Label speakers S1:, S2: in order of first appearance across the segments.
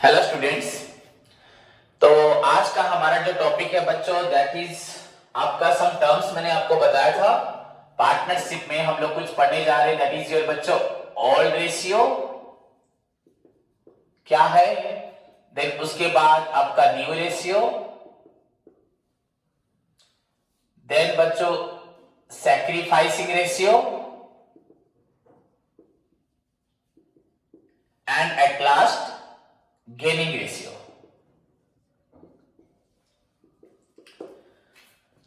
S1: Hello students. तो आज का हमारा जो टॉपिक है बच्चों दैट इज आपका सम टर्म्स मैंने आपको बताया था पार्टनरशिप में हम लोग कुछ पढ़ने जा रहे हैं। दैट इज योर बच्चों ऑल्ड रेशियो क्या है, देन उसके बाद आपका न्यू रेशियो, देन बच्चों sacrificing ratio and at last gaining ratio.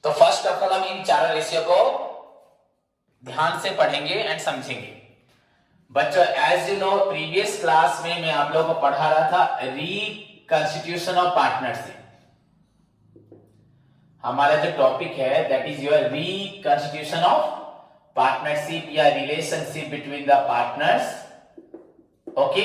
S1: तो फर्स्ट ऑफ ऑल हम इन चारों रेशियो को ध्यान से पढ़ेंगे एंड समझेंगे। बच्चों as you know previous class में मैं आप लोगों को पढ़ा रहा था रिकंस्टिट्यूशन ऑफ पार्टनरशिप। हमारा जो टॉपिक है that is your reconstitution of partnership या relationship between the partners. Okay,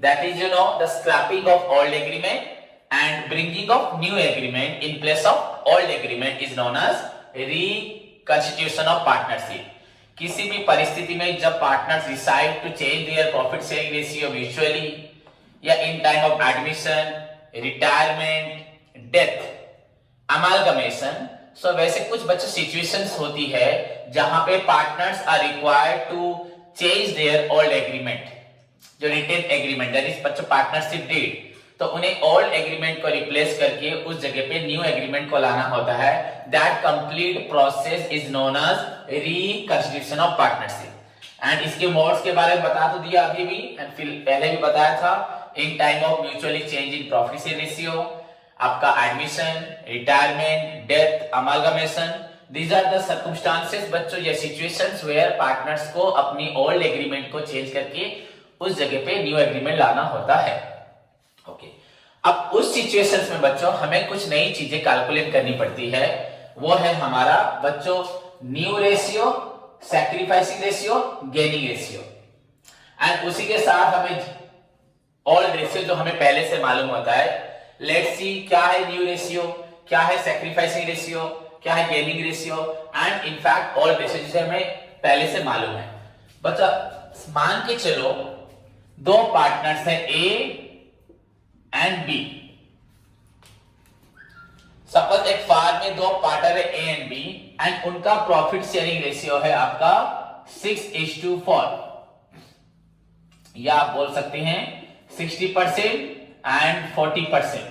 S1: that is you know the scrapping of old agreement and bringing of new agreement in place of old agreement is known as reconstitution of partnership। किसी भी परिस्थिति में जब partners decide to change their profit sharing ratio mutually या in time of admission, retirement, death, amalgamation, so वैसे कुछ बच्चे situations होती है जहां पे partners are required to change their old agreement, जो रिटेन एग्रीमेंट दैट इज बच्चों पार्टनरशिप डीड, तो उन्हें ओल्ड एग्रीमेंट को रिप्लेस करके उस जगह पे न्यू एग्रीमेंट को लाना होता है। That complete process is known as reconstitution of partnership. And इसके मोड्स के बारे में बता तो दिया अभी भी एंड फिर पहले भी बताया था। In time of mutually change in profit share ratio, आपका admission, retirement, death, amalgamation, these are the circumstances बच्चों या सिचुएशंस वेयर पार्टनर्स को अपनी ओल्ड एग्रीमेंट को चेंज करके उस जगह पे न्यू एग्रीमेंट लाना होता है। ओके, अब उस सिचुएशंस में बच्चों हमें कुछ नई चीजें कैलकुलेट करनी पड़ती है। वो है हमारा बच्चों new ratio, sacrificing ratio, gaining ratio and उसी के साथ हमें ओल्ड रेशियो जो हमें पहले से मालूम होता है। लेट्स सी क्या है न्यू रेशियो, क्या है सैक्रिफाइसिंग रेशियो, क्या है gaining ratio and in fact old ratio जिसे हमें पहले से मालूम है। बच्चा मान के चलो दो पार्टनर्स है ए एंड बी। सपोज एक फार्म में दो पार्टनर है ए एंड बी एंड उनका प्रॉफिट शेयरिंग रेशियो है आपका 6:4 या आप बोल सकते हैं 60% एंड 40%।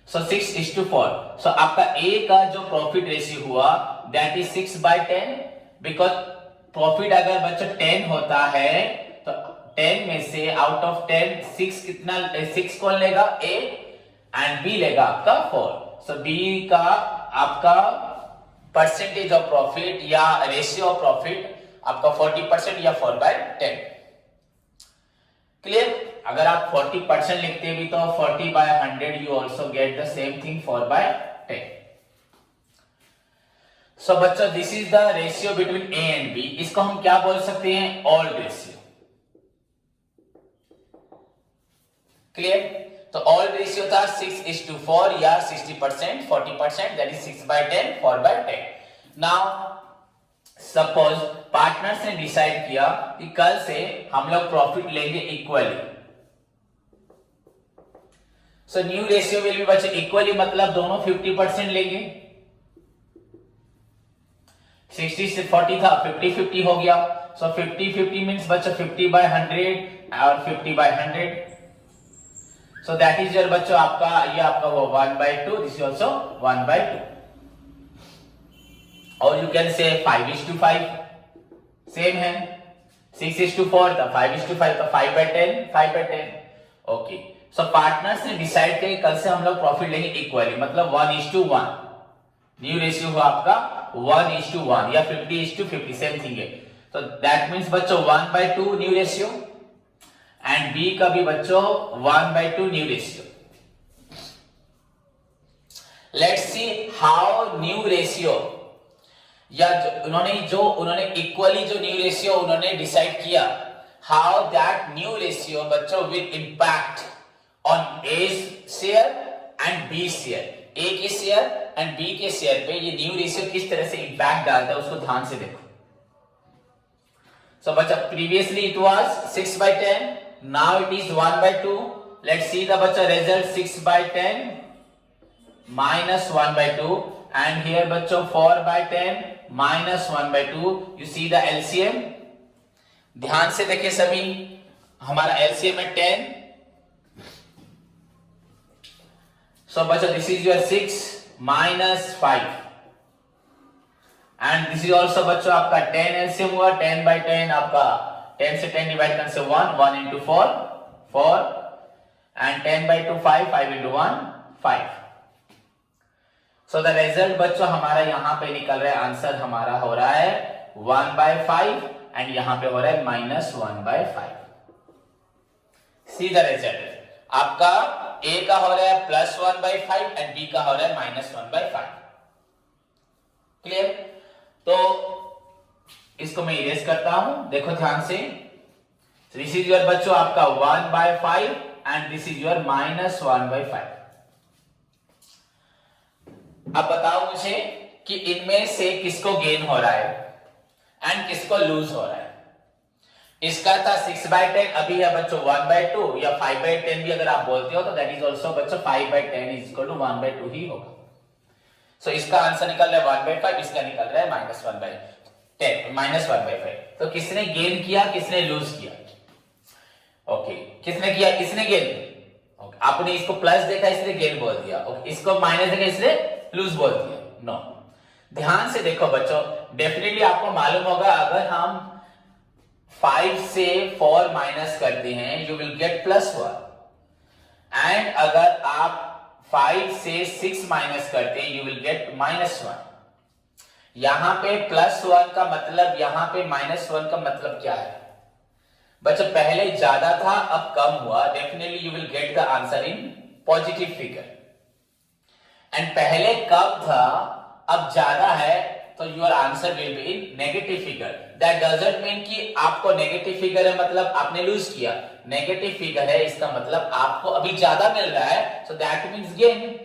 S1: सो 6:4। सो आपका ए का जो प्रॉफिट रेशियो हुआ दैट इज 6/10 बिकॉज प्रॉफिट अगर बच्चों 10 होता है तो 10 में से आउट ऑफ 10 6 कितना 6 कौन लेगा ए एंड बी लेगा आपका 4। सो बी का आपका परसेंटेज ऑफ प्रॉफिट या रेशियो ऑफ प्रॉफिट आपका 40% या 4/10। क्लियर? अगर आप 40% लिखते भी तो 40/100 you also get the same thing 4/10। So बच्चों this is the ratio between a and b. इसको हम क्या बोल सकते हैं? Old ratio. क्लियर? तो ओल्ड रेशियो था 6:4 या 60%, 40% that is 6/10, 4/10। Now suppose partners ने डिसाइड किया कि कल से हम लोग प्रॉफिट लेंगे equally. So new ratio will be बच्चे इक्वली मतलब दोनों 50% लेंगे। 60 से 40 था 50-50 हो गया। सो 50-50 मींस बच्चा 50/100 और 50/100। So that is your बच्चों आपका ये आपका वो 1/2, this is also 1/2 और you can say 5:5 सेम है। 6:4 तो 5:5 तो 5/10, 5/10। ओके, सो पार्टनर्स ने डिसाइड किया कल से हम लोग प्रॉफिट लेंगे इक्वली मतलब 1:1। न्यू रेशियो हुआ आपका 1:1 या 50:50 सेम थिंग है। तो दैट मींस बच्चों 1/2 न्यू रेशियो एंड बी का भी बच्चों 1/2 new ratio. Let's see how new ratio या उन्होंने इक्वली जो न्यू रेशियो उन्होंने डिसाइड किया, हाउ दैट न्यू रेशियो बच्चों will impact on A share and B share. A के शेयर एंड बी के शेयर पे ये न्यू रेशियो किस तरह से इंपैक्ट डालता है उसको ध्यान से देखो। सो बच्चा previously it was 6/10, now it is 1/2। let's see the बच्चों result 6 by 10 minus 1 by 2 and here बच्चों 4 by 10 minus 1 by 2. You see the LCM. ध्यान से देखिए सभी, हमारा LCM है 10. So बच्चों this is your 6 minus 5 and this is also बच्चों आपका 10 LCM हुआ. 10 by 10 आपका 10 से 10 डिवाइड करने से 1 into 4 and 10 by 2 5 into 1 5. So the result बच्चों हमारा यहाँ पे निकल रहा है, आंसर हमारा हो रहा है 1 by 5 and यहाँ पे हो रहा है -1 by 5. See the result. आपका A का हो रहा है +1 by 5 and B का हो रहा है -1 by 5. क्लियर? तो इसको मैं इरेज करता हूं, देखो ध्यान से. दिस इज योर बच्चों आपका 1 by 5 and this is your -1 by 5. अब बताओ मुझे कि इनमें से किसको गेन हो रहा है एंड किसको लूज हो रहा है. इसका था 6 by 10, अभी है बच्चों 1 by 2 या 5 by 10 भी अगर आप बोलते हो तो दैट इज ऑल्सो बच्चों 5 by 10 is equal to 1 by 2 ही होगा. सो इसका आंसर निकल रहा है 1 by 5, इसका निकल रहा है -1 by 10 -1 by 5. तो किसने गेन किया, किसने लूज किया? ओके, किसने किया, किसने गेन? ओके, आपने इसको प्लस देखा इसलिए गेन बोल दिया. ओके, इसको माइनस देखा इसलिए लूज बोल दिया. नो, ध्यान से देखो बच्चों, डेफिनेटली आपको मालूम होगा अगर हम 5 से 4 माइनस करते हैं यू विल गेट +1 एंड अगर आप 5 से 6 माइनस करते हैं यू विल गेट -1. यहां पे +1 का मतलब, यहां पे -1 का मतलब क्या है बच्चों? पहले ज्यादा था अब कम हुआ. Definitely you will get the answer in positive figure. And पहले कम था अब ज्यादा है तो your answer will be in negative figure. That doesn't mean कि आपको नेगेटिव फिगर है मतलब आपने लूज किया. नेगेटिव फिगर है इसका मतलब आपको अभी ज्यादा मिल रहा है, सो दैट मींस गेन.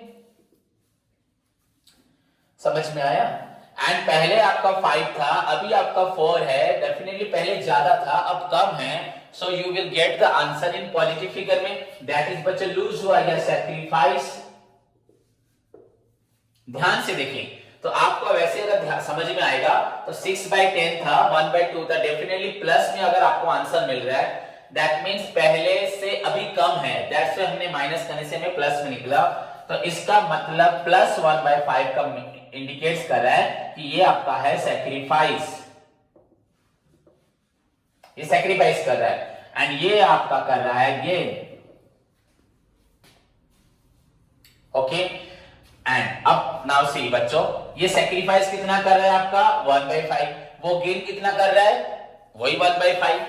S1: समझ में आया? एंड पहले आपका 5 था अभी आपका 4 है. डेफिनेटली पहले ज्यादा था अब कम है, so you will get the answer in positive figure में. दैट इज बच्चे लूज हुआ या सैक्रिफाइस. ध्यान से देखिए तो आपको वैसे अगर समझ में आएगा तो 6 by 10 था, 1 by 2 था. डेफिनेटली प्लस में अगर आपको आंसर मिल रहा है दैट मींस पहले से अभी कम है. दैट्स व्हाई हमने माइनस करने से हमें प्लस में निकला. तो इसका मतलब +1 by 5 का इंडिकेट्स कर रहा है कि ये आपका है सैक्रिफाइस. ये सैक्रिफाइस कर रहा है एंड ये आपका कर रहा है गेन. ओके, एंड अब नाउ सी बच्चों, ये सैक्रिफाइस कितना कर रहा है आपका 1 by 5. वो गेन कितना कर रहा है वही 1 by 5.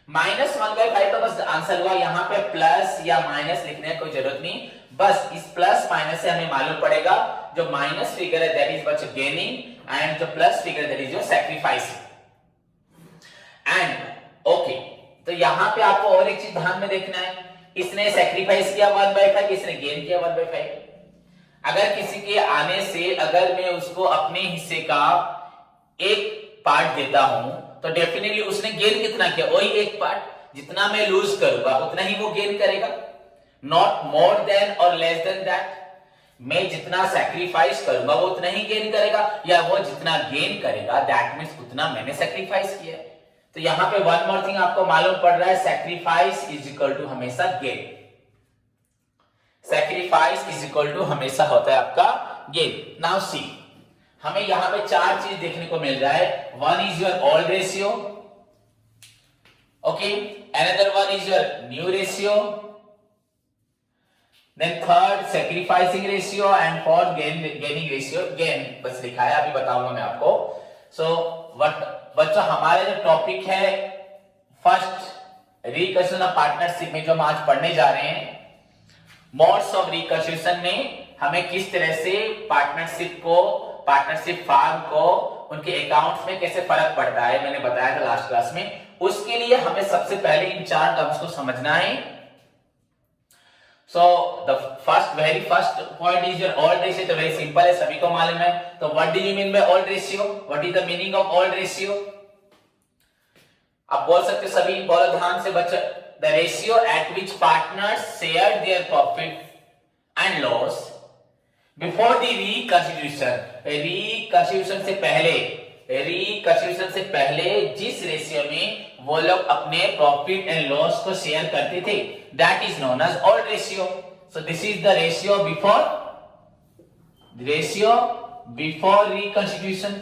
S1: -1 by 5 तो बस आंसर हुआ. यहां पे प्लस या माइनस लिखने की कोई जरूरत नहीं. बस इस प्लस माइनस से हमें मालूम पड़ेगा जो माइनस फिगर है दैट इज बच्चों गेनिंग एंड जो plus figure that is your sacrifice. And okay, तो यहां पे आपको और एक चीज ध्यान में देखना है. इसने सैक्रिफाइस किया 1 by 5, इसने गेन किया 1 by 5. अगर किसी के आने से अगर मैं उसको अपने हिस्से का एक पार्ट देता हूं तो डेफिनेटली उसने गेन कितना किया, वही एक पार्ट. जितना मैं लूज करूंगा उतना ही वो गेन करेगा. नॉट मोर देन और लेस देन दैट. मैं जितना सैक्रिफाइस करूंगा वो उतना ही गेन करेगा, या वो जितना गेन करेगा दैट मींस उतना मैंने सैक्रिफाइस किया. तो यहां पे वन मोर थिंग आपको मालूम पड़ रहा है, सैक्रिफाइस इज इक्वल टू हमेशा gain. Sacrifice is equal to हमेशा होता है आपका गेन. नाउ सी, हमें यहां पे 4 चीज देखने को मिल रहा है. One is your old ratio, okay, another one is your new ratio, then third sacrificing ratio and fourth gaining ratio. Gain बस लिखा है, अभी बताऊंगा मैं आपको. सो बच्चों हमारे जो टॉपिक है फर्स्ट रिकंस्ट्रक्शन ऑफ पार्टनरशिप में जो हम आज पढ़ने जा रहे हैं, मोड्स ऑफ रिकंस्ट्रक्शन में हमें किस तरह से पार्टनरशिप को, पार्टनरशिप फार्म को उनके अकाउंट्स में कैसे फर्क पड़ता है मैंने बताया था लास्ट क्लास में. उसके लिए हमें सबसे पहले इन 4 टर्म्स को समझना है. So the very first point is your old ratio. तो वेरी सिंपल है, सभी को मालूम है. तो what do you mean by old ratio? What is the meaning of old ratio? आप बोल सकते हो, सभी बोलो ध्यान से बच्चे. the ratio at which partners shared their profit and loss before the reconstitution. Reconstitution से पहले जिस रेशियो में वो लोग अपने प्रॉफिट एंड लॉस को शेयर करते थे, that is known as old ratio. So this is the ratio before reconstitution.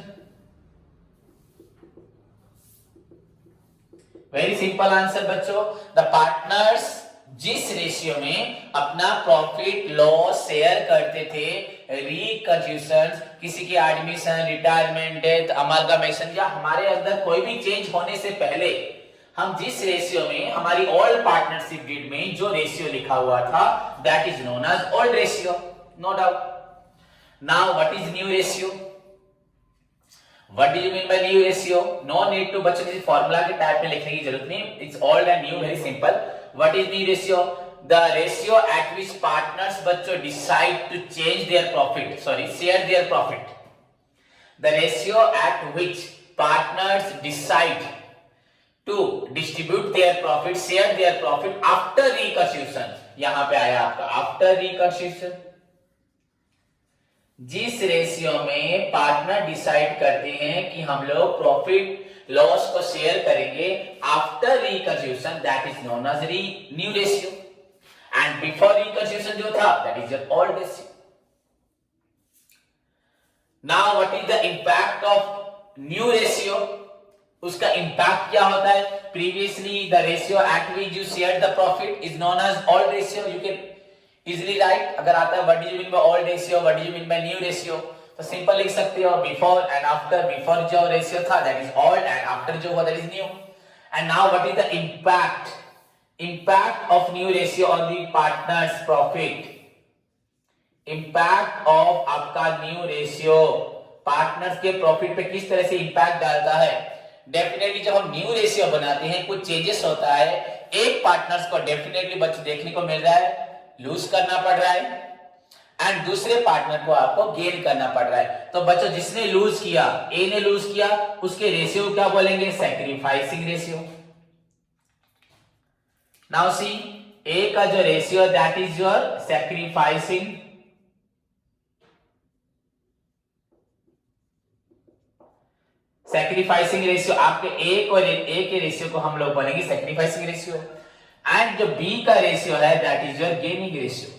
S1: Very simple answer बच्चों. द पार्टनर्स जिस रेशियो में अपना प्रॉफिट लॉस शेयर करते थे, रिकंस्टिट्यूशन, किसी की एडमिशन, रिटायरमेंट, डेथ, अमालगमेशन या हमारे अंदर कोई भी चेंज होने से पहले हम जिस रेशियो में हमारी ओल्ड पार्टनरशिप डीड में जो रेशियो लिखा हुआ था, that is known as old ratio. No doubt. Now what is new ratio? What do you mean by new ratio? No need to बच्चों किसी फॉर्मूला के टाइप में लिखने की जरूरत नहीं. It's old and new, very simple. What is new ratio? The ratio at which partners बच्चों decide to change their profit, share their profit. The ratio at which partners decide to distribute their profit, share their profit after reconstitution. यहाँ पे आया आपका after reconstitution. जिस ratio में partner decide करते हैं कि हम लोग प्रॉफिट लॉस को शेयर करेंगे after reconstitution, that is known as new ratio. And before reconstitution जो था, that is old ratio. Now what is the impact of new ratio? उसका इंपैक्ट क्या होता है? Previously the ratio at which you shared the profit is known as old ratio. You can easily write. अगर आता है what do you mean by old ratio, what do you mean bye new ratio, तो simple लिख सकते हो before and after. Before जो ratio था that is old and after जो हुआ that is new. And now what is the impact of new ratio on the partners profit? Impact of आपका new ratio partners के profit पे किस तरह से इंपैक्ट डालता है? डेफिनेटली जब हम न्यू रेशियो बनाते हैं कुछ चेंजेस होता है. एक पार्टनर्स को डेफिनेटली बच्चे देखने को मिल रहा है लूज करना पड़ रहा है एंड दूसरे पार्टनर को आपको गेन करना पड़ रहा है. तो बच्चों जिसने लूज किया, ए ने लूज किया, उसके रेशियो क्या बोलेंगे? Sacrificing ratio. नाउ सी, ए का जो ratio that is your sacrificing. Sacrificing ratio आपके ए के रेशियो को हम लोग बोलेंगे सैक्रिफाइसिंग रेशियो. एंड जो बी का रेशियो है that is your gaining ratio.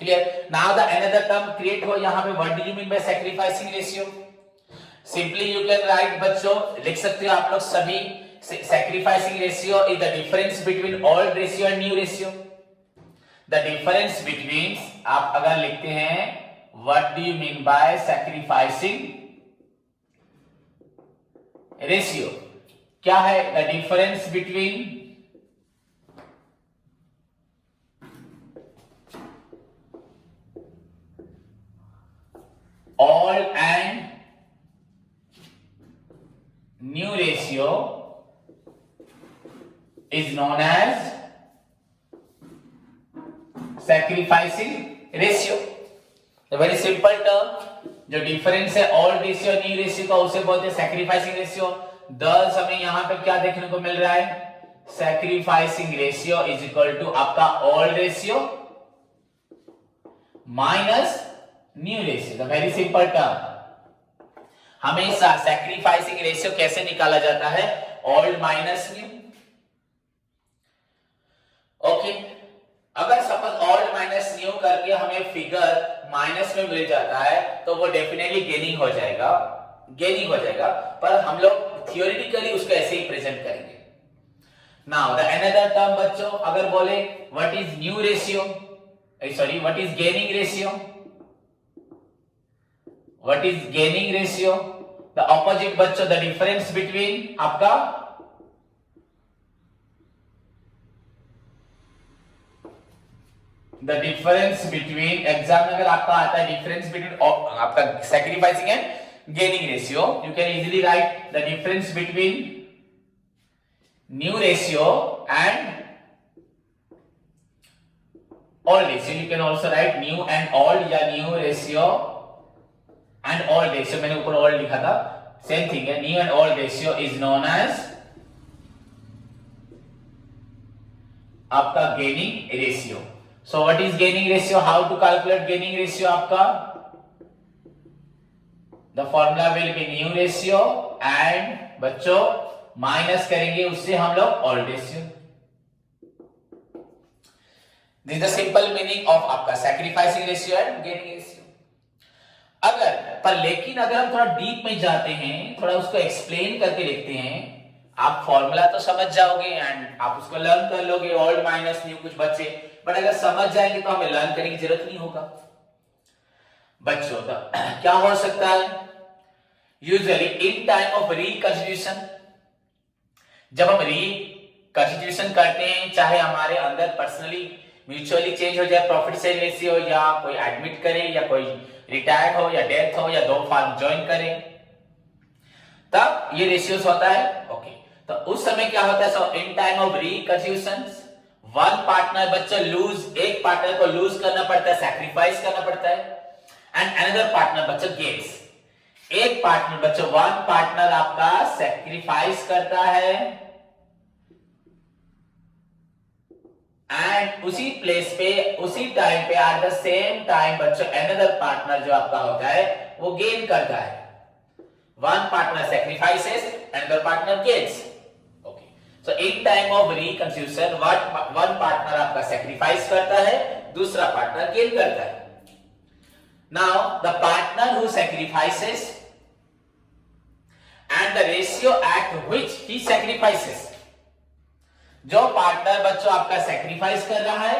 S1: Clear? Now the another term create हो यहां पे. What do you mean by sacrificing ratio? Simply you can write बच्चों, लिख सकते हो आप लोग सभी, sacrificing ratio is the difference between old ratio and new ratio. The difference between, आप अगर लिखते हैं what do you mean by sacrificing ratio, क्या है? The difference between old and new ratio is known as sacrificing ratio. Very simple term. जो डिफरेंस है old ratio new ratio का उसे बोलते हैं सैक्रिफाइसिंग रेशियो. दस हमें यहां पे क्या देखने को मिल रहा है? Sacrificing ratio is equal to आपका old ratio minus new ratio. Very simple term. हमेशा सैक्रिफाइसिंग रेशियो कैसे निकाला जाता है? Old minus new. ओके, अगर सपोज ओल्ड माइनस न्यू करके हमें फिगर माइनस में मिल जाता है तो वो डेफिनेटली गेनिंग हो जाएगा, पर हम लोग थियोरेटिकली उसको ऐसे ही प्रेजेंट करेंगे. नाउ द अनदर टर्म बच्चों, अगर बोले what is new ratio, what is gaining ratio, what is gaining ratio? The opposite बच्चों, द डिफरेंस बिटवीन आपका द डिफरेंस बिटवीन, एग्जाम में अगर आपका आता है डिफरेंस बिटवीन आपका sacrificing and gaining ratio, you can easily right the difference between new ratio and old ratio. You can also right new and old या new ratio and old ratio. मैंने ऊपर old लिखा था, same thing है, new and old ratio is known as आपका gaining ratio. So what is gaining ratio, how to calculate gaining ratio आपका, the formula will be new ratio and बच्चों minus करेंगे उससे हम लोग old ratio. This is the simple meaning of आपका sacrificing ratio and gaining ratio. लेकिन अगर हम थोड़ा डीप में जाते हैं, थोड़ा उसको एक्सप्लेन करके लिखते हैं, आप फॉर्मूला तो समझ जाओगे एंड आप उसको लर्न कर लोगे, ओल्ड माइनस न्यू कुछ बच्चे, बट अगर समझ जाएंगे तो हमें लर्न करने की जरूरत नहीं होगा बच्चों. तो क्या हो सकता है, usually in time of reconstitution, जब हम रिकंस्टिट्यूशन करते हैं, चाहे हमारे अंदर पर्सनली म्यूचुअली चेंज हो जाए, प्रॉफिट शेयर रेशियो, या कोई एडमिट करे, या कोई रिटायर्ड हो, या डेथ हो, या दो फार्म ज्वाइन करे, तब ये रेशियोस होता है. ओके, तो उस समय क्या होता है, so in time of reconstitution one partner बच्चा लूज, एक पार्टनर को लूज करना पड़ता है, सैक्रिफाइस करना पड़ता है, एंड अनदर पार्टनर बच्चा गेन्स. एक पार्टनर बच्चा, वन पार्टनर आपका सैक्रिफाइस करता है एंड उसी प्लेस पे, उसी टाइम पे, एट द सेम टाइम बच्चों अनदर पार्टनर जो आपका होता है वो गेन करता है. One partner sacrifices, another partner gains. Okay, so in time of reconstitution one partner आपका सैक्रिफाइस करता है, दूसरा पार्टनर गेन करता है. Now the partner who sacrifices and the ratio at which he sacrifices, जो पार्टनर बच्चों आपका सैक्रिफाइस कर रहा है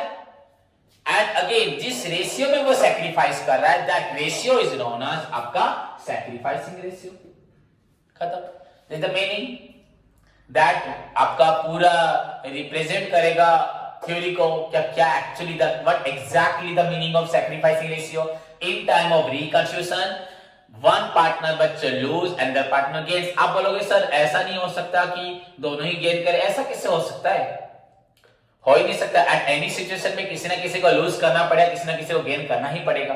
S1: एंड अगेन जिस रेशियो में वो सैक्रिफाइस कर रहा है, that ratio is known as आपका सैक्रिफाइसिंग रेशियो. खत्म. दिस द मीनिंग दैट आपका पूरा रिप्रेजेंट करेगा थ्योरी को, क्या क्या actually the what exactly the meaning of sacrificing ratio in time of reconstitution. One partner बच्चे lose and the partner gains. आप बोलोगे सर ऐसा नहीं हो सकता कि दोनों ही गेन करें, ऐसा कैसे हो सकता है, हो ही नहीं सकता. एट एनी सिचुएशन में किसी ना किसी को लूज करना पड़ेगा, किसी ना किसी को गेन करना ही पड़ेगा.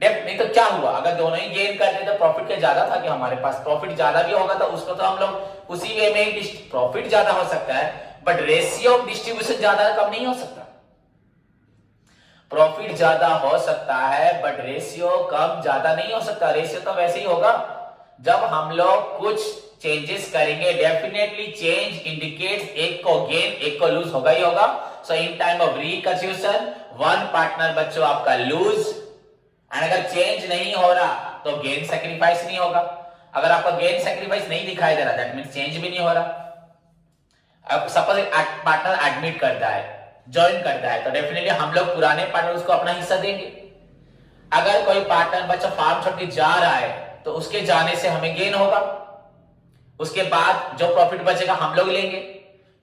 S1: नहीं तो क्या हुआ, अगर दोनों ही गेन करते तो प्रॉफिट क्या ज्यादा था कि हमारे पास प्रॉफिट ज्यादा भी होगा तो उसको तो हम लोग उसी वे में, प्रॉफिट ज्यादा हो सकता है बट रेशियो ऑफ डिस्ट्रीब्यूशन ज्यादा कम नहीं हो सकता. प्रॉफिट ज्यादा हो सकता है बट रेशियो कम ज्यादा नहीं हो सकता. रेशियो तो वैसे ही होगा, जब हम लोग कुछ चेंजेस करेंगे डेफिनेटली चेंज इंडिकेट्स एक को गेन एक को लूज होगा ही होगा. So in time of reconstitution one partner बच्चों आपका लूज, एंड अगर चेंज नहीं हो रहा तो गेन सैक्रिफाइस नहीं होगा. अगर आपका गेन सैक्रिफाइस नहीं दिखाई दे रहा, दैट मींस चेंज भी नहीं हो रहा. अब सपोज एक पार्टनर एडमिट करता है, ज्वाइन करता है, तो डेफिनेटली हम लोग पुराने पार्टनर उसको अपना हिस्सा देंगे. अगर कोई पार्टनर बच्चा फार्म छोड़ के जा रहा है तो उसके जाने से हमें गेन होगा, उसके बाद जो प्रॉफिट बचेगा हम लोग लेंगे.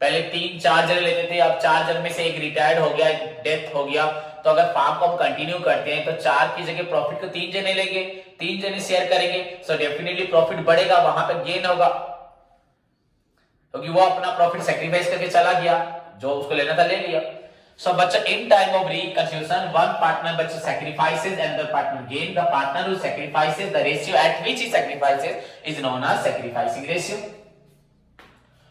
S1: पहले 3-4 जने लेते थे, अब 4 जन में से एक रिटायर्ड हो गया, एक डेथ हो गया, तो अगर फार्म को हम कंटिन्यू करते हैं तो 4 की जगह प्रॉफिट को 3 जने लेंगे, 3 जने शेयर करेंगे. सो डेफिनेटली प्रॉफिट बढ़ेगा, वहां पे गेन होगा क्योंकि वो अपना प्रॉफिट सैक्रिफाइस करके चला गया, जो उसको लेना था ले लिया. So बच्चा in time of reconstitution one partner बच्चा sacrifices and the partner gain. The partner who sacrifices, the ratio at which he sacrifices is known as sacrificing ratio.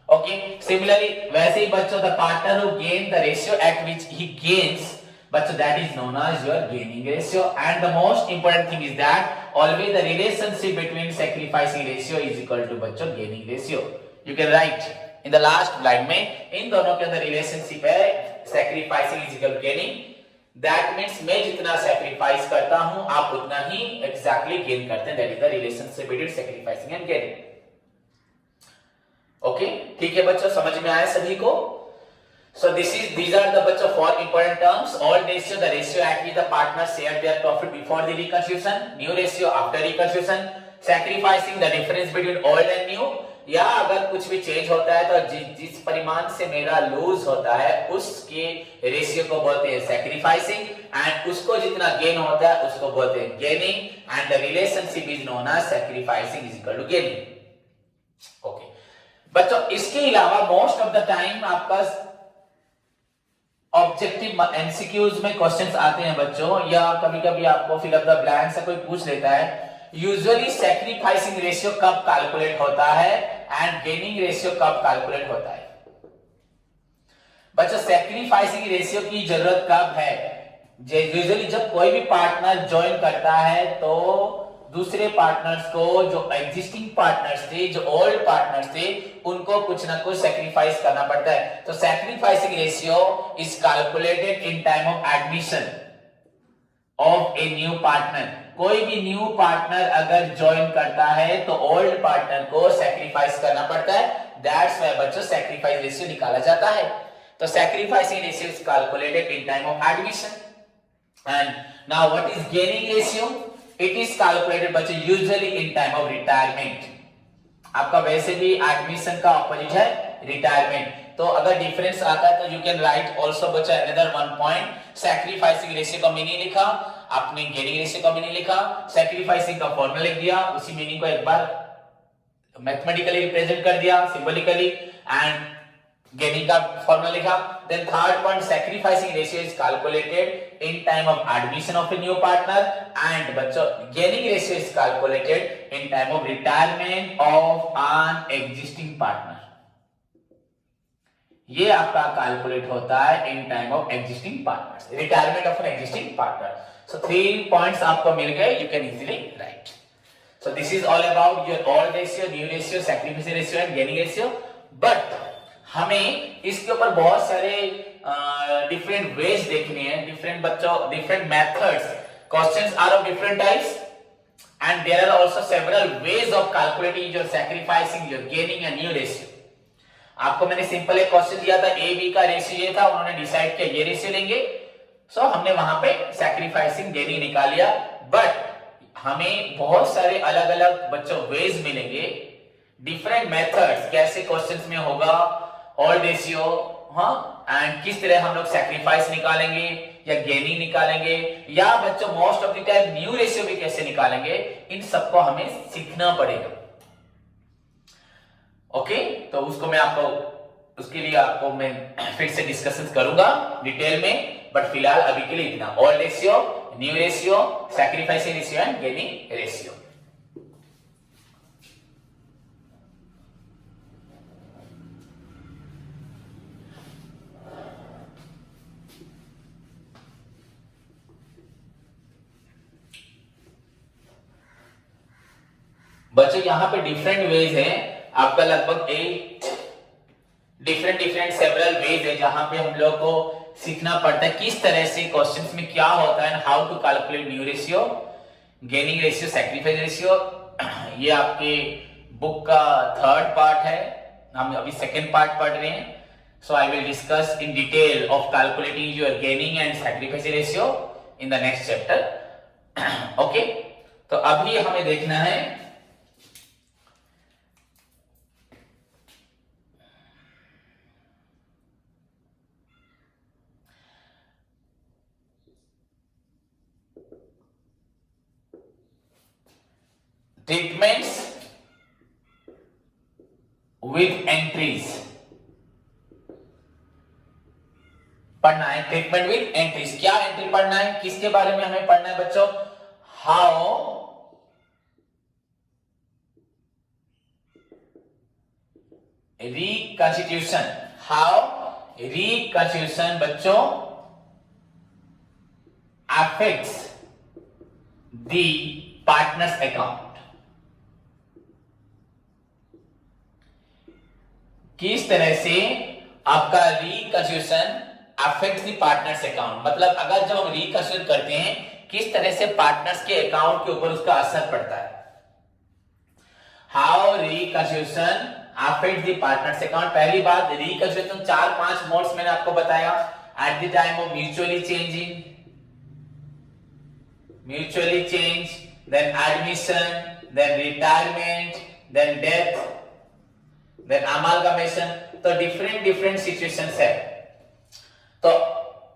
S1: Okay, similarly वैसे ही बच्चों the partner who gain the ratio at which he gains, बच्चों that is known as your gaining ratio. And the most important thing is that always the relationship between sacrificing ratio is equal to बच्चों gaining ratio. You can write in the last line में इन दोनों के अंदर relationship है sacrificing is equal to gaining. That means मैं जितना sacrifice करता हूं आप उतना ही exactly gain करते हैं. That is the relationship between sacrificing and gaining. Okay, ठीक है बच्चों, समझ में आया सभी को? So these are the बच्चों 4 important terms. Old ratio, the ratio at which the partners share their profit before the reconstitution. New ratio after reconstitution. Sacrificing the difference between old and new. या अगर कुछ भी change होता है तो जिस परिमाण से मेरा लूज होता है उसके रेशियो को बोलते हैं सैक्रिफाइसिंग, एंड उसको जितना गेन होता है उसको बोलते हैं gaining. And the relationship is known as sacrificing is equal to gaining. Okay बच्चों, इसके अलावा मोस्ट ऑफ द टाइम आपका ऑब्जेक्टिव एमसीक्यूज में क्वेश्चंस आते हैं बच्चों, या कभी कभी आपको फिल अप द ब्लैंक से कोई पूछ लेता है यूजुअली सैक्रिफाइसिंग रेशियो कब कैलकुलेट होता है एंड गेनिंग रेशियो कब कैलकुलेट होता है? बच्चों सैक्रिफाइसिंग रेशियो की जरूरत कब है? यूजुअली जब कोई भी पार्टनर ज्वाइन करता है तो दूसरे पार्टनर्स को, जो एग्जिस्टिंग पार्टनर्स थे, जो ओल्ड पार्टनर्स थे, उनको कुछ ना कुछ सैक्रिफाइस करना पड़ता है। तो sacrificing ratio is calculated in time of admission of a new partner. कोई भी न्यू पार्टनर अगर ज्वाइन करता है तो ओल्ड पार्टनर को सैक्रिफाइस करना पड़ता है। दैट्स व्हाई बच्चों सैक्रिफाइस रेशियो निकाला जाता है। तो sacrificing ratio is calculated in time of admission. And now what is gaining ratio? It is calculated बच्चों usually in time of retirement. आपका वैसे भी एडमिशन का ऑपोजिट है रिटायरमेंट। तो अगर डिफरेंस आता है तो यू कैन राइट आल्सो बच्चा another one point. Sacrificing ratio का मीनिंग लिखा आपने, गेनिंग रेशियो का मीनिंग लिखा, सैक्रिफाइसिंग का फॉर्मूला लिख दिया, उसी मीनिंग को एक बार मैथमेटिकली रिप्रेजेंट कर दिया सिंबॉलिकली, एंड गेनिंग का फॉर्मूला लिखा। Then third point, sacrificing ratio is calculated in time of admission of a new partner, and बच्चों gaining ratio is calculated in time of retirement of an existing partner. ये आपका calculate होता है in time of existing partners, retirement of an existing partner. So 3 points आपको मिल गए, you can easily write. So this is all about your old ratio, new ratio, sacrifice ratio and gaining ratio. But हमें इसके ऊपर बहुत सारे different ways देखने हैं, डिफरेंट बच्चों, different methods, questions are of different types and there are also several ways of calculating your sacrificing, your gaining and new ratio. आपको मैंने सिंपल एक क्वेश्चन दिया था, ए बी का रेशियो ये था, उन्होंने डिसाइड किया ये रेशियो लेंगे, सो हमने वहां पे सैक्रिफाइसिंग गेनिंग निकाल लिया। बट हमें बहुत सारे अलग अलग बच्चों वेज मिलेंगे, डिफरेंट मेथड्स, कैसे क्वेश्चंस में होगा ओल्ड रेशियो, हाँ, एंड किस तरह हम लोग सैक्रिफाइस निकालेंगे या गेनिंग निकालेंगे, या बच्चों most of the time new ratio भी कैसे निकालेंगे, इन सबको हमें सीखना पड़ेगा। ओके, तो उसको मैं आपको, उसके लिए आपको मैं फिर से डिस्कशन करूंगा डिटेल में, बट फिलहाल अभी के लिए इतना। Old ratio, new ratio, sacrificing ratio and gaining ratio. बच्चों यहां पे डिफरेंट वेज है, आपका लगभग 8 डिफरेंट सेवरल वेज है जहां पे हम लोग को सीखना पड़ता है किस तरह से क्वेश्चंस में क्या होता है, how to calculate new ratio, gaining ratio, sacrifice ratio. ये आपके बुक का 3rd पार्ट है, हम अभी 2nd पार्ट पढ़ रहे हैं। So I will discuss in detail of calculating your gaining and sacrifice ratio in the next chapter. Okay, तो अभी हमें देखना है ट्रीटमेंट्स विथ एंट्रीज पढ़ना है। ट्रीटमेंट विथ एंट्रीज, क्या एंट्री पढ़ना है, किसके बारे में हमें पढ़ना है बच्चों? हाउ रिकंस्टिट्यूशन, हाउ रिकंस्टिट्यूशन बच्चों अफेक्ट्स द पार्टनर्स अकाउंट। किस तरह से आपका reconstitution affects the partners account, मतलब अगर जब हम रिकंस्टिट्यूट करते हैं किस तरह से पार्टनर्स के अकाउंट के ऊपर उसका असर पड़ता है। How reconstitution affects the partners account. पहली बात, रिकंस्टिट्यूशन 4-5 मोड्स मैंने आपको बताया। At the time of mutually changing, mutually change, then admission, then retirement, then death, then amalgamation. तो डिफरेंट सिचुएशंस है। तो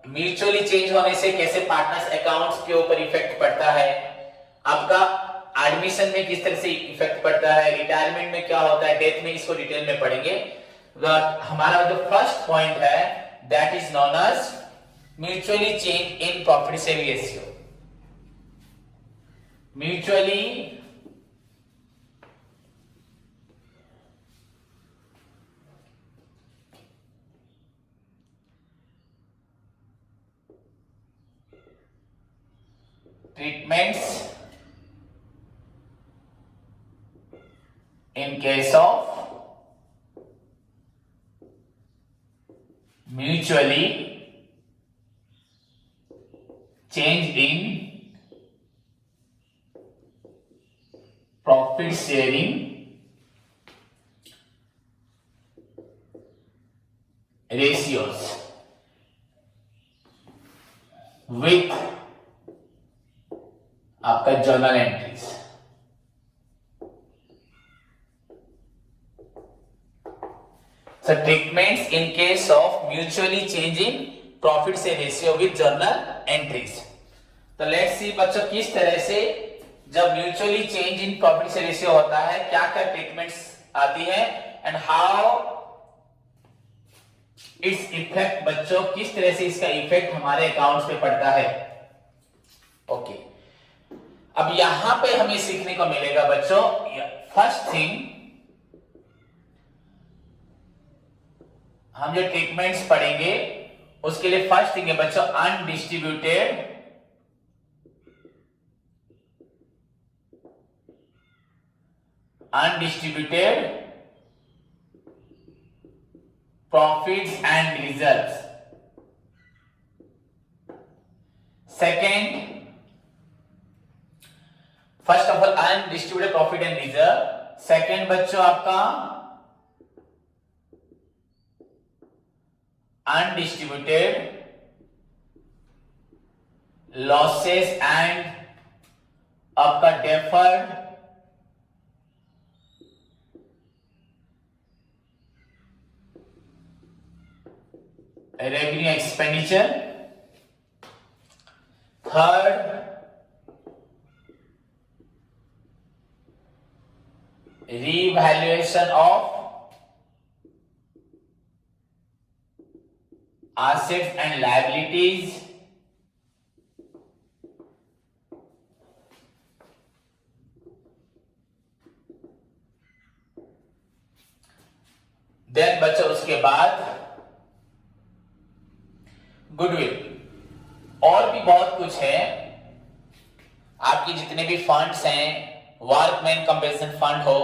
S1: म्यूचुअली चेंज होने से कैसे पार्टनर्स अकाउंट्स के ऊपर इफेक्ट पड़ता है, आपका एडमिशन में किस तरह से इफेक्ट पड़ता है, रिटायरमेंट में क्या होता है, डेथ में, इसको डिटेल में पढ़ेंगे। हमारा जो फर्स्ट पॉइंट है that is known as mutually change in profit sharing ratio. Mutually treatments in case of mutually change in profit sharing ratios with आपका journal entries. So treatments in case of mutually changing profit share ratio with journal entries। तो let's see बच्चों किस तरह से जब mutually change in profit share ratio होता है क्या क्या ट्रीटमेंट्स आती है एंड हाउ इट्स इफेक्ट, बच्चों किस तरह से इसका इफेक्ट हमारे अकाउंट्स पे पड़ता है। ओके अब यहां पे हमें सीखने को मिलेगा बच्चों, फर्स्ट थिंग हम जो ट्रीटमेंट्स पढ़ेंगे उसके लिए फर्स्ट थिंग है बच्चों undistributed profits and reserves। Second, first of all undistributed profit and reserve। second बच्चों आपका undistributed losses and आपका deferred revenue expenditure। third revaluation of assets and liabilities। Then बच्चों उसके बाद गुडविल और भी बहुत कुछ है। आपके जितने भी फंड्स हैं, वर्कमैन कंपेंसेशन फंड हो,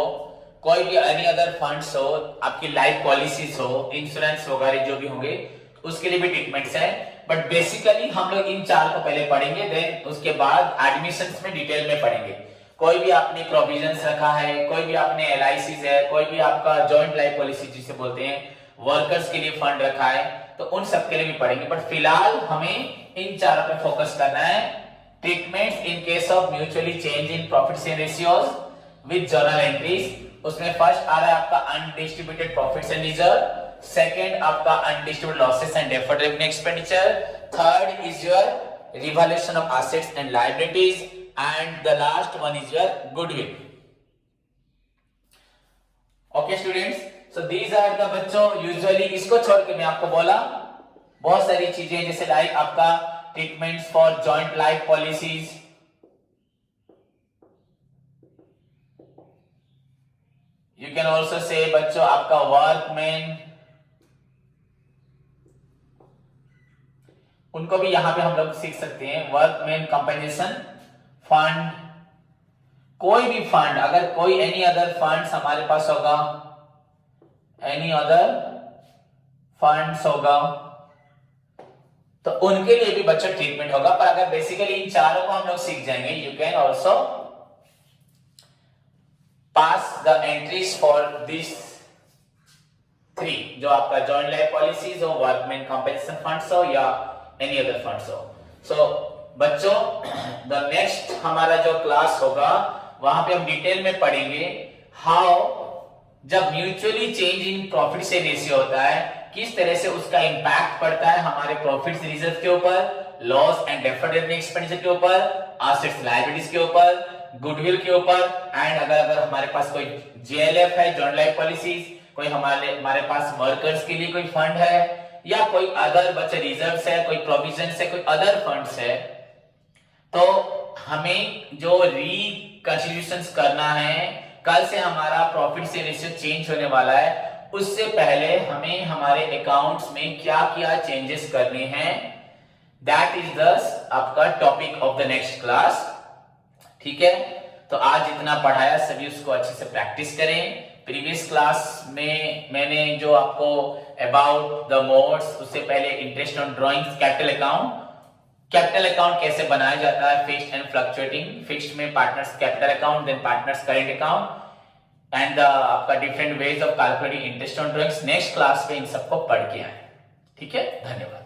S1: कोई भी एनी अदर फंड्स हो, आपकी लाइफ पॉलिसीज हो, इंश्योरेंस वगैरह जो भी होंगे उसके लिए भी ट्रीटमेंट्स है। बट बेसिकली हम लोग इन चार को पहले पढ़ेंगे, देन उसके बाद एडमिशंस में डिटेल में पढ़ेंगे। कोई भी आपने प्रोविजंस रखा है, कोई भी आपने एलआईसीज है, कोई भी आपका जॉइंट लाइफ पॉलिसी जिसे बोलते हैं, वर्कर्स के लिए फंड रखा है, तो उन सब के लिए भी पढ़ेंगे। बट फिलहाल हमें इन चारों पे फोकस करना है। Treatments in case of mutually change in profit share ratios with journal entries. उसमें फर्स्ट आ रहा है आपका undistributed profits and reserve, second आपका undistributed losses and deferred revenue expenditure, third is your revaluation of assets and liabilities and the last one is your goodwill. Okay students, so these are the बच्चों usually, इसको छोड़ के मैं आपको बोला बहुत सारी चीजें जैसे लाइक आपका treatments for joint life policies, you can also say बच्चों आपका वर्कमैन, उनको भी यहां पे हम लोग सीख सकते हैं। वर्कमैन कंपेंसेशन फंड, कोई भी फंड, अगर कोई एनी अदर फंड्स हमारे पास होगा, एनी अदर फंड्स होगा तो उनके लिए भी बच्चों ट्रीटमेंट होगा। पर अगर बेसिकली इन चारों को हम लोग सीख जाएंगे, you can also pass the entries for this three, जो आपका जॉइंट लाइफ पॉलिसीज हो, वर्कमैन कंपेंसेशन फंड्स हो या एनी अदर फंड्स हो। सो बच्चों द नेक्स्ट हमारा जो क्लास होगा वहां पे हम डिटेल में पढ़ेंगे हाउ जब mutually change in profit share ratio होता है किस तरह से उसका इंपैक्ट पड़ता है हमारे प्रॉफिट रिजर्व के ऊपर, loss and deferred revenue expenditure के ऊपर, एसेट्स लायबिलिटीज के ऊपर, गुडविल के ऊपर, एंड अगर हमारे पास कोई जेएलएफ है, जॉइंट लाइफ पॉलिसीज, कोई हमारे पास वर्कर्स के लिए कोई फंड है या कोई अदर बच्चे रिजर्व्स है, कोई प्रोविजंस है, कोई अदर फंड्स है, तो हमें जो रिकंसिडरेशंस करना है, कल से हमारा प्रॉफिट से रेशियो चेंज होने वाला है, उससे पहले हमें हमारे अकाउंट्स में क्या क्या चेंजेस करने हैं दैट इज द आपका topic of the next class. ठीक है, तो आज जितना पढ़ाया सभी उसको अच्छे से प्रैक्टिस करें। प्रीवियस क्लास में मैंने जो आपको अबाउट द मोड्स, उससे पहले interest on drawings, capital account कैसे बनाया जाता है, फिक्स्ड एंड फ्लक्चुएटिंग, फिक्स्ड में partners capital account, then partners current account and आपका different ways of calculating interest on drawings. Next class में इन सबको पढ़ के आए। ठीक है, धन्यवाद।